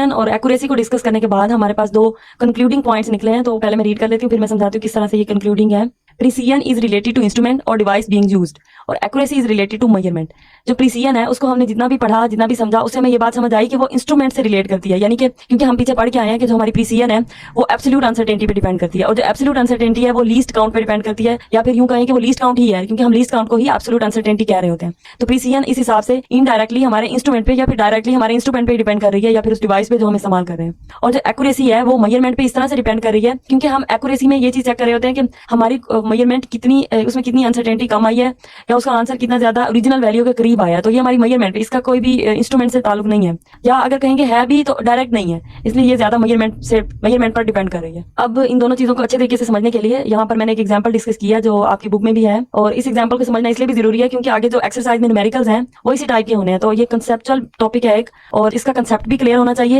Precision और accuracy को discuss करने के बाद हमारे पास दो कंक्लूडिंग पॉइंट्स निकले हैं। तो पहले मैं रीड कर लेती हूँ, फिर मैं समझाती हूँ किस तरह से ये कंक्लूडिंग है। Precision is related to instrument और डिवाइस बीइंग यूज्ड और accuracy is related to measurement. जो प्रिसीजन है उसको हमने जितना भी पढ़ा, जितना भी समझा, उससे हमें ये बात समझ आई कि वो इंस्ट्रूमेंट से रिलेट करती है। यानी कि क्योंकि हम पीछे पढ़ के आए हैं कि जो हमारी प्रिसीजन है वो एब्सोल्यूट अनसर्टेनिटी पे डिपेंड करती है, और जो एब्सोल्यूट अनसर्टेनिटी है वो लीस्ट काउंट पे डिपेंड करती है, या फिर यूं कहें कि वो लीस्ट काउंट ही है, क्योंकि हम लीस्ट काउंट को ही एब्सोल्यूट अनसर्टेनिटी कह रहे होते हैं। तो प्रिसीजन इस हिसाब से इनडायरेक्टली हमारे इंस्ट्रूमेंट पे या फिर डायरेक्टली हमारे इंस्ट्रूमेंट पे डिपेंड कर रही है, या फिर उस डिवाइस पे जो हम इस्तेमाल कर रहे हैं। और जो एक्यूरेसी है वो मेजरमेंट पे इस तरह से डिपेंड कर रही है, क्योंकि हम एक्यूरेसी में ये चीज चेक कर रहे होते हैं कि हमारी मेजरमेंट कितनी, उसमें कितनी अनसर्टेनिटी कम आई है, या उसका आंसर कितना ज्यादा ओरिजिनल वैल्यू के करीब आया। तो ये हमारी मेजरमेंट, इसका कोई भी इंस्ट्रूमेंट से ताल्लुक नहीं है, या अगर कहेंगे है भी तो डायरेक्ट नहीं है, इसलिए ये ज्यादा मेजरमेंट पर डिपेंड कर रही है। अब इन दोनों चीजों को अच्छे तरीके से समझने के लिए यहाँ पर मैंने एक एग्जांपल डिस्कस किया जो आपकी बुक में भी है, और इस एग्जांपल को समझना इसलिए भी जरूरी है क्योंकि आगे जो एक्सरसाइज में न्यूमेरिकल्स हैं वो इसी टाइप के होने हैं। तो ये कंसेप्चुअल टॉपिक है एक, और इसका कंसेप्ट भी क्लियर होना चाहिए।